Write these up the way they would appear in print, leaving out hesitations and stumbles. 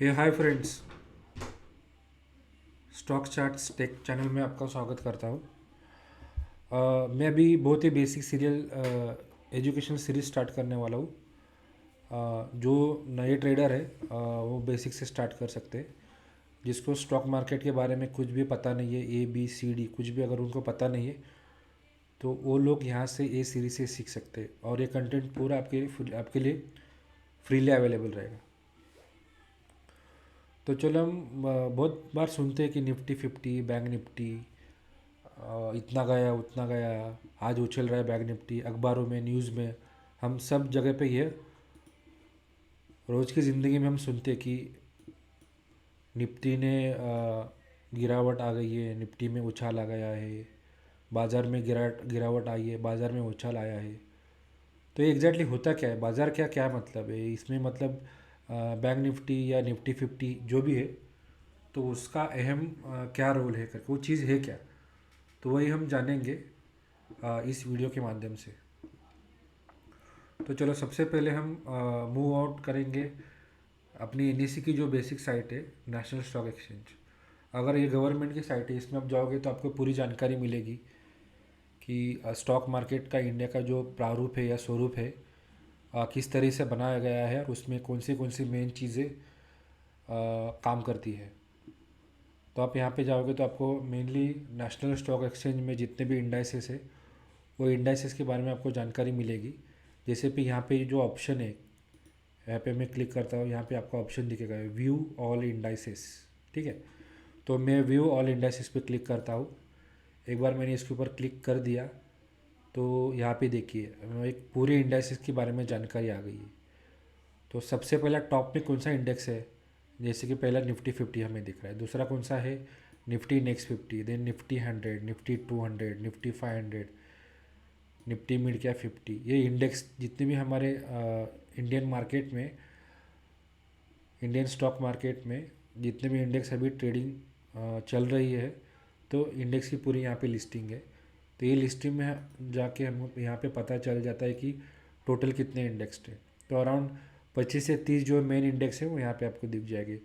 हे hi friends. Stock charts tech channel में आपका स्वागत करता हूँ। मैं अभी बहुत ही basic serial education series start करने वाला हूँ। जो नए ट्रेडर है वो बेसिक से स्टार्ट कर सकते हैं। जिसको स्टॉक मार्केट के बारे में कुछ भी पता नहीं है, ए बी सी डी कुछ भी अगर उनको पता नहीं है तो वो लोग यहाँ से ए सीरीज से सीख सकते हैं, और ये कंटेंट पूरा आपके लिए फ्रीली अवेलेबल रहेगा। तो चलो हम बहुत बार सुनते हैं कि निफ्टी 50, बैंक निफ्टी इतना गया उतना गया, आज उछल रहा है बैंक निफ्टी, अखबारों में न्यूज़ में हम सब जगह पे ये रोज़ की ज़िंदगी में हम सुनते हैं कि निफ्टी ने गिरावट आ गई है, निफ्टी में उछाल आ गया है, बाज़ार में गिरावट आई है, बाज़ार में उछाल आया है। तो ये एग्जैक्टली होता क्या है, बाज़ार क्या क्या मतलब है इसमें, मतलब बैंक निफ्टी या निफ्टी 50 जो भी है तो उसका अहम क्या रोल है करके वो चीज़ है क्या, तो वही हम जानेंगे इस वीडियो के माध्यम से। तो चलो सबसे पहले हम मूव आउट करेंगे अपनी एनएससी की जो बेसिक साइट है, नेशनल स्टॉक एक्सचेंज। अगर ये गवर्नमेंट की साइट है, इसमें आप जाओगे तो आपको पूरी जानकारी मिलेगी कि स्टॉक मार्केट का इंडिया का जो प्रारूप है या स्वरूप है किस तरह से बनाया गया है, और उसमें कौन सी मेन चीज़ें काम करती है। तो आप यहाँ पे जाओगे तो आपको मेनली नेशनल स्टॉक एक्सचेंज में जितने भी इंडाइसेस है वो इंडाइसेस के बारे में आपको जानकारी मिलेगी। जैसे कि यहाँ पे जो ऑप्शन है, यहाँ पे मैं क्लिक करता हूँ, यहाँ पे आपको ऑप्शन दिखेगा व्यू ऑल इंडाइसेस। ठीक है, तो मैं व्यू ऑल इंडाइसेस पे क्लिक करता हूँ। एक बार मैंने इसके ऊपर क्लिक कर दिया तो यहाँ पे देखिए एक पूरे इंडाइसेस के बारे में जानकारी आ गई है। तो सबसे पहला टॉप में कौन सा इंडेक्स है, जैसे कि पहला निफ्टी 50 हमें दिख रहा है, दूसरा कौन सा है Nifty next 50, then Nifty 100, Nifty 200, Nifty 500, Nifty mid cap 50। ये इंडेक्स जितने भी हमारे इंडियन मार्केट में, इंडियन स्टॉक मार्केट में जितने भी इंडेक्स अभी ट्रेडिंग चल रही है, तो इंडेक्स की पूरी यहाँ पे लिस्टिंग है। तो ये लिस्टिंग में जाके हम यहाँ पे पता चल जाता है कि टोटल कितने इंडेक्स थे। तो अराउंड 25 से 30 जो मेन इंडेक्स है वो यहाँ पे आपको दिख जाएगी।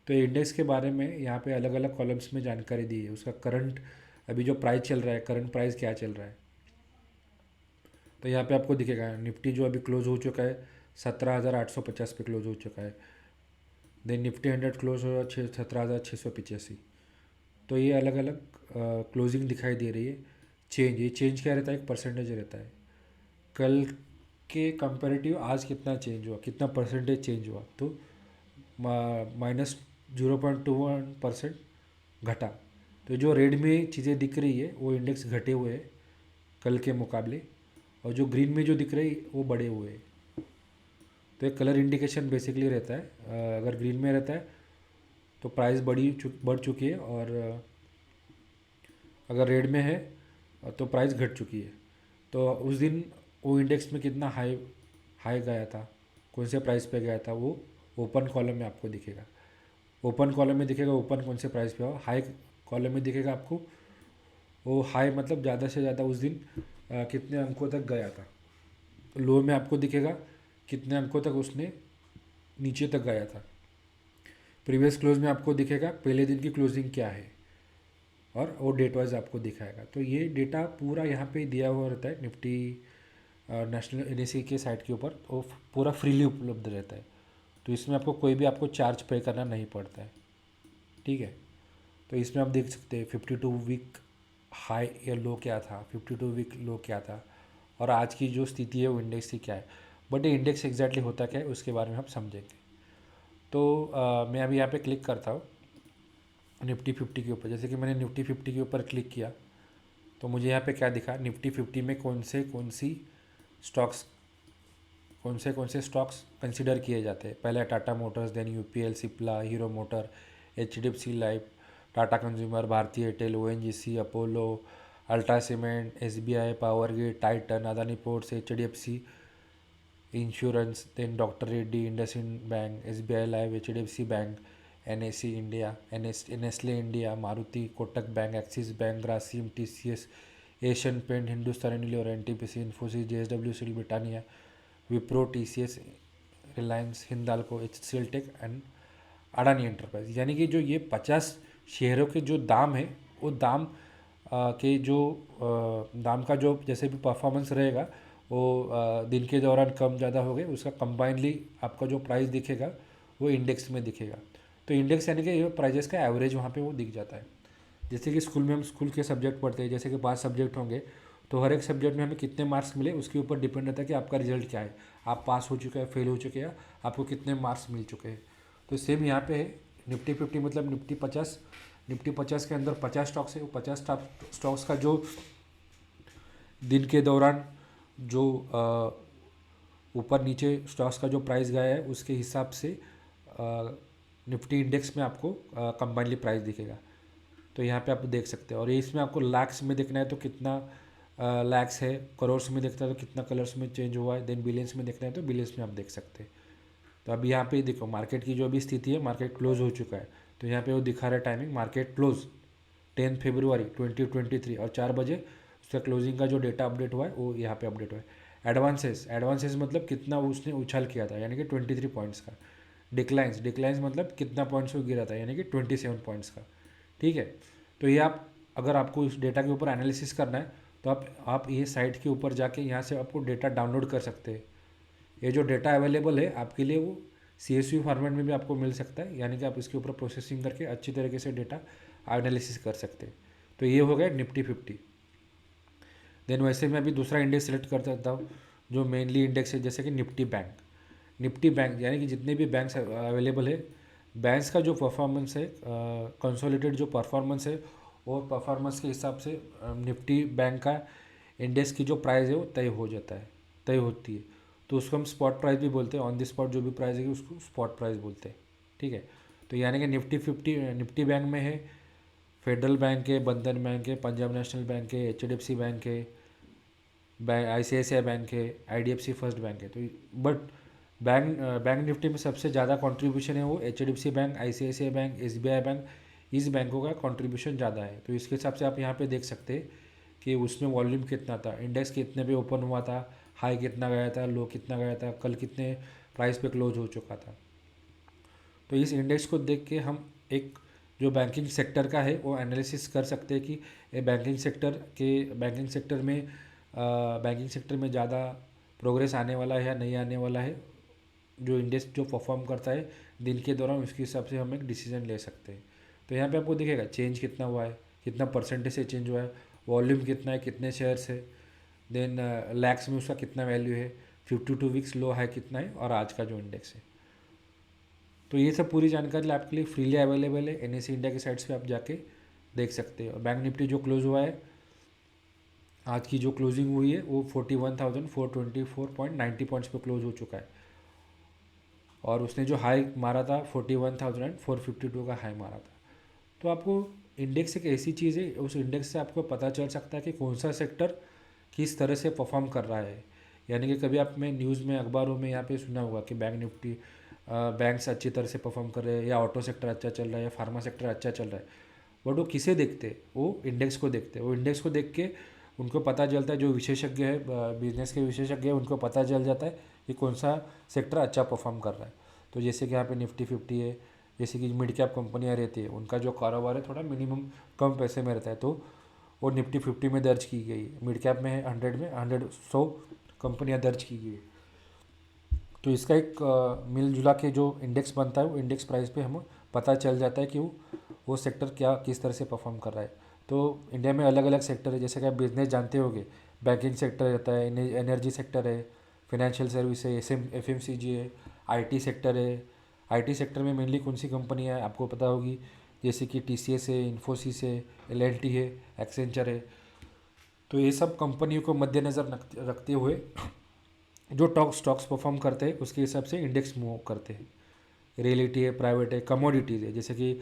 तो इंडेक्स के बारे में यहाँ पे अलग अलग कॉलम्स में जानकारी दी है, उसका करंट अभी जो प्राइस चल रहा है, करंट प्राइस क्या चल रहा है। तो यहाँ पे आपको दिखेगा निफ्टी जो अभी क्लोज हो चुका है 17,850 पे क्लोज हो चुका है। देन निफ्टी 100 क्लोज हो 17,685। तो ये अलग अलग क्लोजिंग दिखाई दे रही है। चेंज, ये चेंज क्या रहता है, एक परसेंटेज रहता है। कल के कंपेरेटिव आज कितना चेंज हुआ, कितना परसेंटेज चेंज हुआ, तो -0.21% घटा। तो जो रेड में चीज़ें दिख रही है वो इंडेक्स घटे हुए हैं कल के मुकाबले, और जो ग्रीन में जो दिख रही है वो बढ़े हुए हैं। तो एक कलर इंडिकेशन बेसिकली रहता है। अगर ग्रीन में रहता है तो प्राइस बढ़ चुकी है, और अगर रेड में है तो प्राइस घट चुकी है। तो उस दिन वो इंडेक्स में कितना हाई हाई गया था, कौन से प्राइस पे गया था, वो ओपन कॉलम में आपको दिखेगा। ओपन कॉलम में दिखेगा ओपन कौन से प्राइस पे हो, हाई कॉलम में दिखेगा आपको वो हाई मतलब ज़्यादा से ज़्यादा उस दिन कितने अंकों तक गया था। लो में आपको दिखेगा कितने अंकों तक उसने नीचे तक गया था। प्रीवियस क्लोज में आपको दिखेगा पहले दिन की क्लोजिंग क्या है, और वो डेट वाइज आपको दिखाएगा। तो ये डेटा पूरा यहाँ पे दिया हुआ रहता है निफ्टी नेशनल एनएससी के साइट के ऊपर, वो पूरा फ्रीली उपलब्ध रहता है। तो इसमें आपको कोई भी आपको चार्ज पे करना नहीं पड़ता है। ठीक है, तो इसमें आप देख सकते हैं 52 वीक हाई या लो क्या था, 52 वीक लो क्या था, और आज की जो स्थिति है वो इंडेक्स की क्या है। बट ये इंडेक्स एग्जैक्टली होता क्या है उसके बारे में हम समझेंगे। तो मैं अभी यहाँ पे क्लिक करता हूँ निफ्टी 50 के ऊपर। जैसे कि मैंने निफ्टी 50 के ऊपर क्लिक किया तो मुझे यहाँ पे क्या दिखा, निफ्टी 50 में स्टॉक्स कौन से स्टॉक्स कंसिडर किए जाते हैं। पहले Tata Motors, then UPL, Cipla, Hero Motor, HDFC Life, Tata Consumer, Bharti Airtel, ONGC, Apollo, ultra cement, SBI, Power Grid, Titan, Adani Ports, HDFC insurance, then doctor Reddy, IndusInd Bank, SBI Life, HDFC Bank, NSC India, Nestle India, Maruti, Kotak Bank, Axis Bank, Grasim, TCS, Asian Paint, Hindustan Unilever, NTPC, Infosys, JSW Steel, Britannia, Wipro, TCS, Reliance, Hindalco, HCL Tech and Adani enterprise, यानी कि जो ये 50 शेयरों के जो दाम है वो दाम के जो दाम का जो जैसे भी परफॉर्मेंस रहेगा वो दिन के दौरान कम ज़्यादा हो गए, उसका कंबाइनली आपका जो प्राइस दिखेगा वो इंडेक्स में दिखेगा। तो इंडेक्स यानी कि ये प्राइजेस का एवरेज वहाँ पे वो दिख जाता है। जैसे कि स्कूल में हम स्कूल के सब्जेक्ट पढ़ते हैं, जैसे कि 5 सब्जेक्ट होंगे तो हर एक सब्जेक्ट में हमें कितने मार्क्स मिले उसके ऊपर डिपेंड रहता है कि आपका रिजल्ट क्या है, आप पास हो चुके हैं, फेल हो चुके हैं, आपको कितने मार्क्स मिल चुके हैं। तो सेम यहाँ पे है, निफ्टी 50 मतलब निफ्टी 50 के अंदर 50 स्टॉक्स है, वो 50 स्टॉक्स का जो दिन के दौरान जो ऊपर नीचे स्टॉक्स का जो प्राइस गया है उसके हिसाब से निफ्टी इंडेक्स में आपको कंबाइनली प्राइस दिखेगा। तो यहाँ पे आप देख सकते हैं, और ये इसमें आपको लैक्स में देखना है तो कितना लैक्स है, करोर्स में देखना है तो कितना कलर्स में चेंज हुआ है, देन बिलियंस में देखना है तो बिलियंस में आप देख सकते हैं। तो अब यहाँ पे देखो मार्केट की जो अभी स्थिति है, मार्केट क्लोज हो चुका है, तो यहाँ पे वो दिखा रहा है टाइमिंग, मार्केट क्लोज 10 फरवरी 2023 और 4 बजे उसका क्लोजिंग का जो डेटा अपडेट हुआ है वो यहाँ पे अपडेट हुआ है। एडवांसेस मतलब कितना उसने उछाल किया था, यानी कि 23 पॉइंट्स का। डिक्लाइंस मतलब कितना पॉइंट्स को गिरा था, यानी कि 27 पॉइंट्स का। ठीक है, तो ये आप अगर आपको इस डेटा के ऊपर एनालिसिस करना है तो आप ये साइट के ऊपर जाके यहाँ से आपको डेटा डाउनलोड कर सकते हैं। ये जो डेटा अवेलेबल है आपके लिए वो CSV फॉर्मेट में भी आपको मिल सकता है, यानी कि आप इसके ऊपर प्रोसेसिंग करके अच्छी तरीके से डेटा एनालिसिस कर सकते हैं। तो ये हो गया निफ्टी 50। देन वैसे मैं अभी दूसरा इंडेक्स सेलेक्ट कर सकता हूँ जो मेनली इंडेक्स है, जैसे कि निफ्टी बैंक यानी कि जितने भी बैंक्स अवेलेबल है, बैंक्स का जो परफॉर्मेंस है, कंसोलिडेटेड जो परफॉर्मेंस है, और परफॉर्मेंस के हिसाब से निफ्टी बैंक का इंडेक्स की जो प्राइस है वो तय होती है। तो उसको हम स्पॉट प्राइस भी बोलते हैं, ऑन द स्पॉट जो भी प्राइस है उसको स्पॉट प्राइस बोलते हैं। ठीक है, तो यानी कि निफ्टी बैंक में है फेडरल बैंक है, बंधन बैंक है, पंजाब नेशनल बैंक है, HDFC बैंक है, ICICI बैंक है, IDFC फर्स्ट बैंक है। तो बट बैंक निफ्टी में सबसे ज़्यादा कंट्रीब्यूशन है वो HDFC bank, ICICI bank, SBI bank, इस बैंकों का कंट्रीब्यूशन ज़्यादा है। तो इसके हिसाब से आप यहाँ पे देख सकते हैं कि उसमें वॉल्यूम कितना था, इंडेक्स कितने पे ओपन हुआ था, हाई कितना गया था, लो कितना गया था, कल कितने प्राइस पे क्लोज हो चुका था। तो इस इंडेक्स को देख के हम एक जो बैंकिंग सेक्टर का है वो एनालिसिस कर सकते हैं कि ये बैंकिंग सेक्टर में ज़्यादा प्रोग्रेस आने वाला है या नहीं आने वाला है। जो इंडेक्स जो परफॉर्म करता है दिन के दौरान उसके हिसाब से हम एक डिसीजन ले सकते हैं। तो यहाँ पे आपको दिखेगा चेंज कितना हुआ है, कितना परसेंटेज से चेंज हुआ है, वॉल्यूम कितना है, कितने शेयर्स है, देन लैक्स में उसका कितना वैल्यू है, 52 वीक्स लो हाई कितना है, और आज का जो इंडेक्स है। तो ये सब पूरी जानकारी आपके लिए फ्रीली अवेलेबल है, NSE इंडिया की साइट्स पे आप जाके देख सकते हो। बैंक निफ्टी जो क्लोज हुआ है, आज की जो क्लोजिंग हुई है वो 41,424.90 पॉइंट्स पे क्लोज हो चुका है, और उसने जो हाई मारा था 41,452 का हाई मारा था। तो आपको इंडेक्स एक ऐसी चीज़ है, उस इंडेक्स से आपको पता चल सकता है कि कौन सा सेक्टर किस तरह से परफॉर्म कर रहा है। यानी कि कभी आपने न्यूज़ में, अखबारों में यहाँ पे सुना होगा कि बैंक्स अच्छी तरह से परफॉर्म कर रहे हैं, या ऑटो सेक्टर अच्छा चल रहा है, या फार्मा सेक्टर अच्छा चल रहा है। बट वो किसे देखते हैं, वो इंडेक्स को देखते हैं। वो इंडेक्स को देख के उनको पता चलता है, जो विशेषज्ञ है, बिजनेस के विशेषज्ञ है, उनको पता चल जाता है कि कौन सा सेक्टर अच्छा परफॉर्म कर रहा है। तो जैसे कि यहाँ पे निफ्टी 50 है, जैसे कि मिड कैप कंपनियाँ रहती है उनका जो कारोबार है थोड़ा मिनिमम कम पैसे में रहता है, तो वो निफ्टी 50 में दर्ज की गई है। मिड कैप में है 100 कंपनियाँ दर्ज की गई है। तो इसका एक मिलजुला के जो इंडेक्स बनता है वो इंडेक्स प्राइस पे हमें पता चल जाता है कि वो सेक्टर क्या किस तरह से परफॉर्म कर रहा है। तो इंडिया में अलग अलग सेक्टर है, जैसे कि आप बिजनेस जानते होंगे, बैंकिंग सेक्टर रहता है, एनर्जी सेक्टर है, फाइनेंशियल सर्विस है, FMCG है, IT सेक्टर है। IT सेक्टर में मेनली कौन सी कंपनियाँ हैं आपको पता होगी, जैसे कि TCS है, इन्फोसिस है, LLT है, एक्सेंचर है। तो ये सब कंपनियों को मद्देनज़र रखते हुए जो स्टॉक्स परफॉर्म करते हैं उसके हिसाब से इंडेक्स मूव करते हैं। रियलिटी है, प्राइवेट है, कमोडिटीज़ है, जैसे कि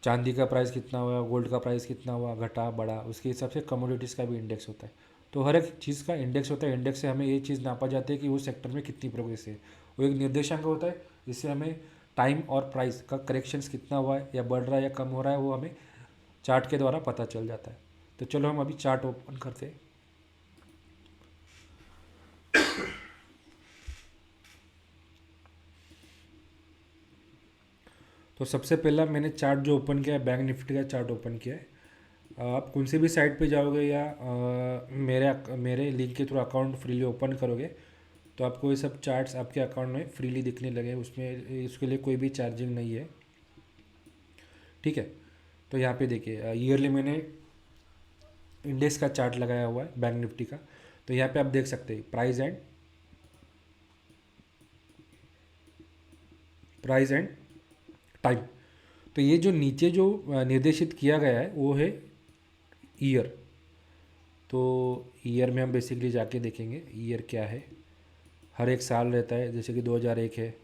चांदी का प्राइस कितना हुआ, गोल्ड का प्राइस कितना हुआ, घटा बढ़ा, उसके हिसाब से कमोडिटीज़ का भी इंडेक्स होता है। तो हर एक चीज़ का इंडेक्स होता है। इंडेक्स से हमें ये चीज़ नापा जाती है कि उस सेक्टर में कितनी प्रोग्रेस है। वो एक निर्देशांक होता है जिससे हमें टाइम और प्राइस का करेक्शंस कितना हुआ है, या बढ़ रहा है या कम हो रहा है, वो हमें चार्ट के द्वारा पता चल जाता है। तो चलो हम अभी चार्ट ओपन करते हैं। तो सबसे पहला मैंने चार्ट जो ओपन किया है, बैंक निफ्टी का चार्ट ओपन किया है। आप कौन से भी साइट पे जाओगे या मेरे लिंक के थ्रू अकाउंट फ्रीली ओपन करोगे तो आपको ये सब चार्ट्स आपके अकाउंट में फ्रीली दिखने लगे। उसमें इसके लिए कोई भी चार्जिंग नहीं है, ठीक है। तो यहाँ पे देखिए ईयरली मैंने इंडेक्स का चार्ट लगाया हुआ है बैंक निफ्टी का। तो यहाँ पे आप देख सकते हैं प्राइस एंड टाइम। तो ये जो नीचे जो निर्देशित किया गया है वो है ईयर। तो ईयर में हम बेसिकली जाके देखेंगे ईयर क्या है। हर एक साल रहता है, जैसे कि 2001 है।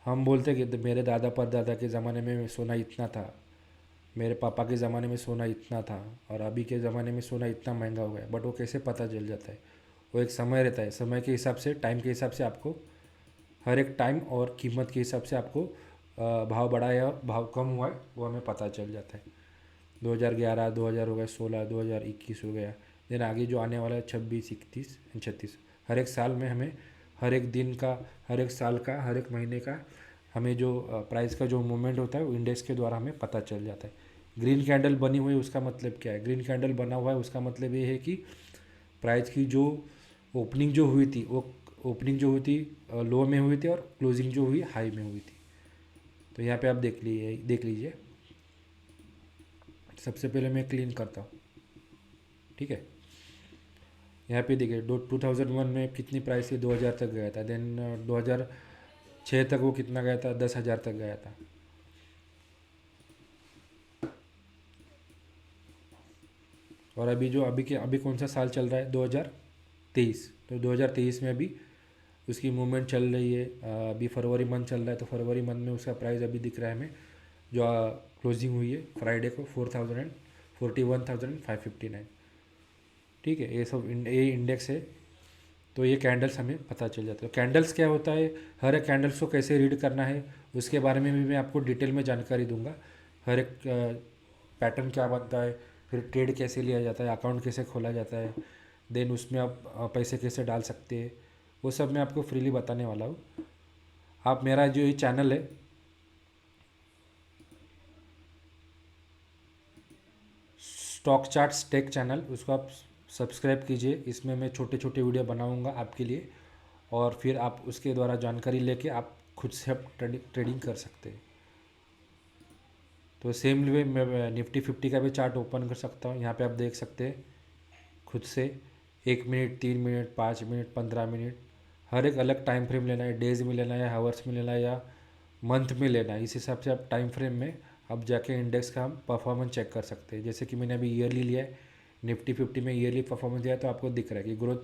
हम बोलते हैं कि मेरे दादा परदादा के ज़माने में सोना इतना था, मेरे पापा के ज़माने में सोना इतना था, और अभी के ज़माने में सोना इतना महंगा हो गया। बट वो कैसे पता चल जाता है? वो एक समय रहता है, समय के हिसाब से, टाइम के हिसाब से आपको हर एक टाइम और कीमत के हिसाब से आपको भाव बढ़ा या भाव कम हुआ है वो हमें पता चल जाता है। 2011, 2000 हो गया, 16, 2021 हो गया, देन आगे जो आने वाला है 26, 31, 36। हर एक साल में हमें हर एक दिन का, हर एक साल का, हर एक महीने का हमें जो प्राइस का जो मूवमेंट होता है वो इंडेक्स के द्वारा हमें पता चल जाता है। ग्रीन कैंडल बनी हुई उसका मतलब क्या है? ग्रीन कैंडल बना हुआ है उसका मतलब ये है कि प्राइस की जो ओपनिंग जो हुई थी वो ओपनिंग जो हुई थी लो में हुई थी और क्लोजिंग जो हुई हाई में हुई थी। तो यहाँ पे आप देख लीजिए। सबसे पहले मैं क्लीन करता हूँ, ठीक है। यहाँ पे देखिए 2001 में कितनी प्राइस थी? 2000 तक गया था। देन 2006 तक वो कितना गया था? 10,000 तक गया था। और अभी कौन सा साल चल रहा है? 2023। तो 2023 में अभी उसकी मूवमेंट चल रही है। अभी फरवरी मंथ चल रहा है, तो फरवरी मंथ में उसका प्राइस अभी दिख रहा है हमें, जो क्लोजिंग हुई है फ्राइडे को 41,559, ठीक है। ये सब ये इंडेक्स है। तो ये कैंडल्स हमें पता चल जाता है। कैंडल्स क्या होता है, हर एक कैंडल्स को कैसे रीड करना है उसके बारे में भी मैं आपको डिटेल में जानकारी दूंगा। हर एक पैटर्न क्या बनता है, फिर ट्रेड कैसे लिया जाता है, अकाउंट कैसे खोला जाता है, देन उसमें आप पैसे कैसे डाल सकते हैं, वो सब मैं आपको फ्रीली बताने वाला हूँ। आप मेरा जो ये चैनल है स्टॉक चार्ट्स टेक चैनल, उसको आप सब्सक्राइब कीजिए। इसमें मैं छोटे छोटे वीडियो बनाऊंगा आपके लिए, और फिर आप उसके द्वारा जानकारी लेके आप खुद से आप ट्रेडिंग कर सकते हैं। तो सेम वे मैं निफ्टी 50 का भी चार्ट ओपन कर सकता हूँ। यहाँ पे आप देख सकते हैं खुद से 1 मिनट, 3 मिनट, 5 मिनट, 15 मिनट, हर एक अलग टाइम फ्रेम लेना है। डेज में लेना है, हावर्स में लेना है, या मंथ में लेना है। इस हिसाब से आप टाइम फ्रेम में अब जाके इंडेक्स का हम परफॉर्मेंस चेक कर सकते हैं। जैसे कि मैंने अभी ईयरली लिया है, निफ्टी 50 में ईयरली परफॉर्मेंस दिया है, तो आपको दिख रहा है कि ग्रोथ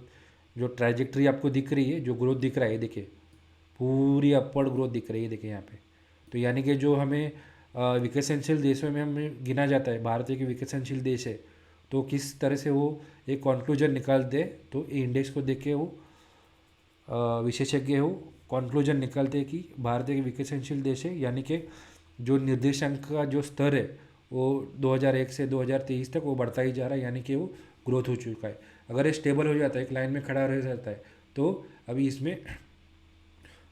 जो ट्रैजेक्टरी आपको दिख रही है, जो ग्रोथ दिख रहा है, देखिए पूरी अपवर्ड ग्रोथ दिख रही है, देखिए यहाँ पे। तो यानी कि जो हमें विकसनशील देशों में हमें गिना जाता है, भारत एक विकसनशील देश है, तो किस तरह से वो एक कॉन्क्लूजन निकाल दे, तो इंडेक्स को देख के वो विशेषज्ञ हो कॉन्क्लूजन निकालते हैं कि भारत एक विकसनशील देश है। यानी कि जो निर्देशांक का जो स्तर है वो 2001 से 2023 तक वो बढ़ता ही जा रहा है, यानी कि वो ग्रोथ हो चुका है। अगर ये स्टेबल हो जाता है, एक लाइन में खड़ा रह जाता है, तो अभी इसमें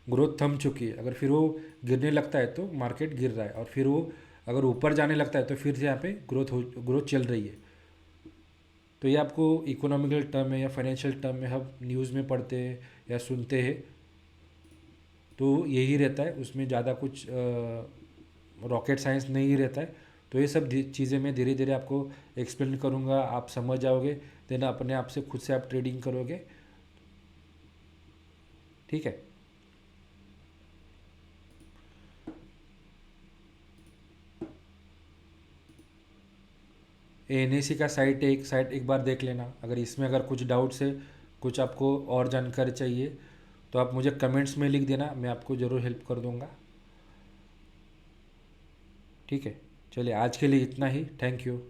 ग्रोथ थम चुकी है। अगर फिर वो गिरने लगता है तो मार्केट गिर रहा है, और फिर वो अगर ऊपर जाने लगता है तो फिर से यहाँ पे ग्रोथ चल रही है। तो ये आपको इकोनॉमिकल टर्म में या फाइनेंशियल टर्म में हम न्यूज़ में पढ़ते हैं या सुनते हैं, तो यही रहता है। उसमें ज़्यादा कुछ रॉकेट साइंस नहीं रहता है। तो ये सब चीज़ें मैं धीरे धीरे आपको एक्सप्लेन करूँगा, आप समझ जाओगे, देन अपने आप से खुद से आप ट्रेडिंग करोगे, ठीक है। एनएसी का साइट एक बार देख लेना। अगर इसमें अगर कुछ डाउट्स है, कुछ आपको और जानकारी चाहिए, तो आप मुझे कमेंट्स में लिख देना, मैं आपको ज़रूर हेल्प कर दूँगा, ठीक है। चलिए आज के लिए इतना ही। Thank you.